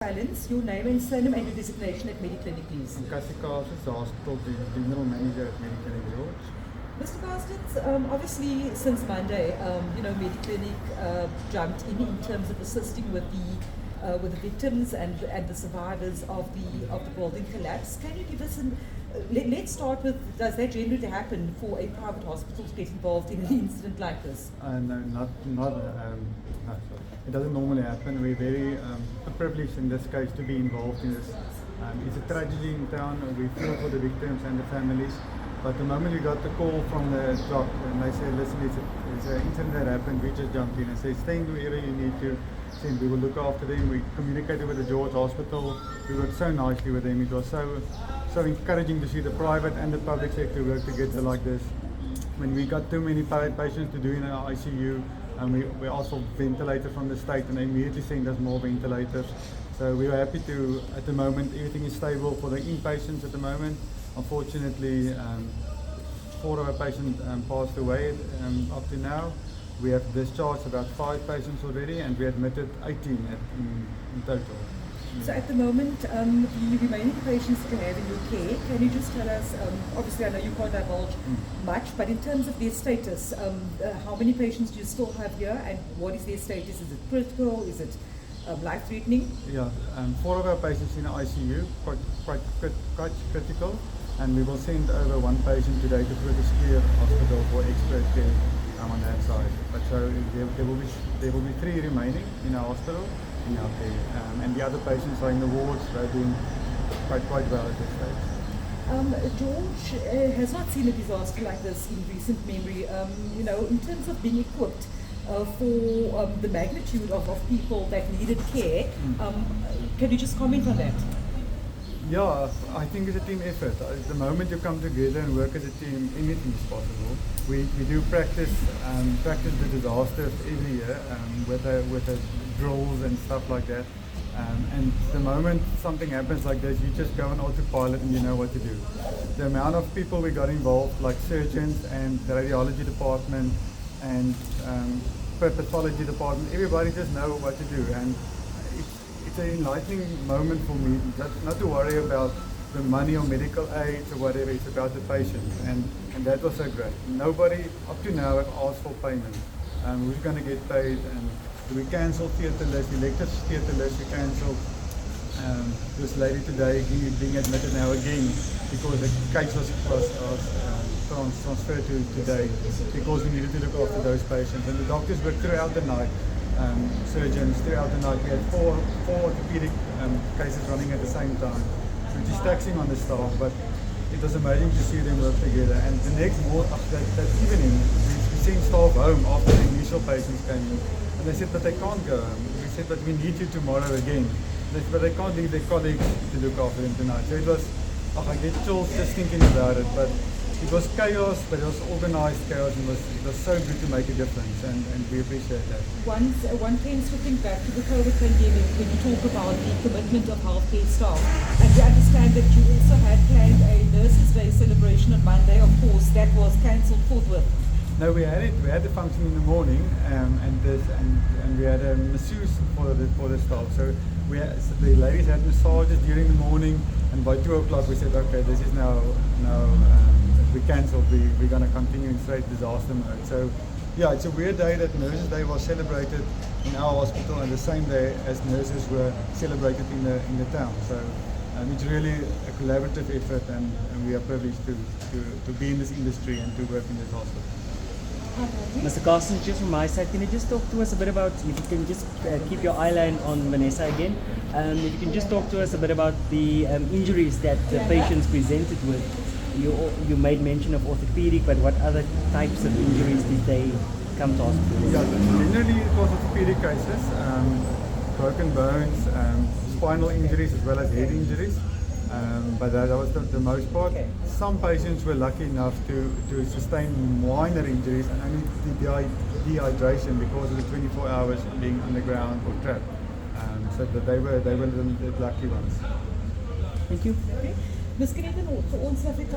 Silence, your name and surname and your designation at Mediclinic, please. I'm Kassie, Hospital, the General Manager at Mediclinic George. Mr. Karstens, obviously since Monday, Mediclinic jumped in terms of assisting with the victims and the survivors of the building collapse. Can you give us let's start with, does that generally happen for a private hospital to get involved in an incident like this? No, it doesn't normally happen. We're very privileged in this case to be involved in this. It's a tragedy in town. We feel for the victims and the families. But the moment we got the call from the doc and they said, listen, it's an incident that happened, we just jumped in and said, stay in the area you need to. We will look after them. We communicated with the George Hospital. We worked so nicely with them. It was so encouraging to see the private and the public sector work together like this. When we got too many patients to do in our ICU, and we asked for ventilators from the state, and they immediately sent us more ventilators. So we are happy to, at the moment, everything is stable for the inpatients at the moment. Unfortunately, 4 of our patients passed away up to now. We have discharged about 5 patients already, and we admitted 18 in total. So at the moment, the remaining patients that you have in your care, can you just tell us, obviously I know you can't divulge much, but in terms of their status, how many patients do you still have here, and what is their status? Is it critical? Is it life-threatening? Yeah, 4 of our patients in the ICU, quite critical, and we will send over 1 patient today to Grootte Schuur Hospital for expert care on that side. But so there will be 3 remaining in our hospital. And the other patients are in the wards. They're doing quite well at this stage. George has not seen a disaster like this in recent memory. In terms of being equipped for the magnitude of people that needed care, can you just comment on that? Yeah, I think it's a team effort. The moment you come together and work as a team, anything is possible. We do practice the disasters every year with the drills and stuff like that. And the moment something happens like this, you just go on autopilot and you know what to do. The amount of people we got involved, like surgeons and the radiology department and pathology department, everybody just know what to do. And it's an enlightening moment for me, not to worry about the money or medical aids or whatever. It's about the patient, and that was so great. Nobody up to now have asked for payment. Who's going to get paid? And we cancelled theatre lists, elective theatre lists. We cancelled this lady today being admitted now again because the case was transferred to today because we needed to look after those patients, and the doctors worked throughout the night. Surgeons throughout the night. We had 4 orthopedic cases running at the same time, which is taxing on the staff, but it was amazing to see them work together. And the next morning, that evening, we sent staff home after the initial patients came in, and they said, but they can't go home. We said, but we need you tomorrow again. They said, but they can't leave their colleagues to look after them tonight. So it was, I get chills just thinking about it, but it was chaos, but it was organized chaos, and it was so good to make a difference, and we appreciate that. One tends to think back to the COVID pandemic when you talk about the commitment of healthcare staff, and we understand that you also had planned a Nurses' Day celebration on Monday. Of course, that was cancelled forthwith. No, we had it. We had the function in the morning, and we had a masseuse for the staff. So the ladies had massages during the morning, and by 2 o'clock we said, okay, this is now we cancelled. We're going to continue in straight disaster mode. So yeah, it's a weird day that Nurses' Day was celebrated in our hospital, and the same day as nurses were celebrated in the town. So it's really a collaborative effort, and we are privileged to be in this industry and to work in this hospital. Mr. Karstens, just from my side, can you just talk to us a bit about, if you can just keep your eye line on Vanessa again, if you can just talk to us a bit about the injuries that the patients presented with. You made mention of orthopedic, but what other types of injuries did they come to hospital? Yeah, generally it was orthopedic cases, broken bones, spinal injuries as well as head injuries. But that was the most part. Some patients were lucky enough to sustain minor injuries and only dehydration because of the 24 hours being underground or trapped. So that they were the lucky ones. Thank you. Miskien net vir ons Afrikaans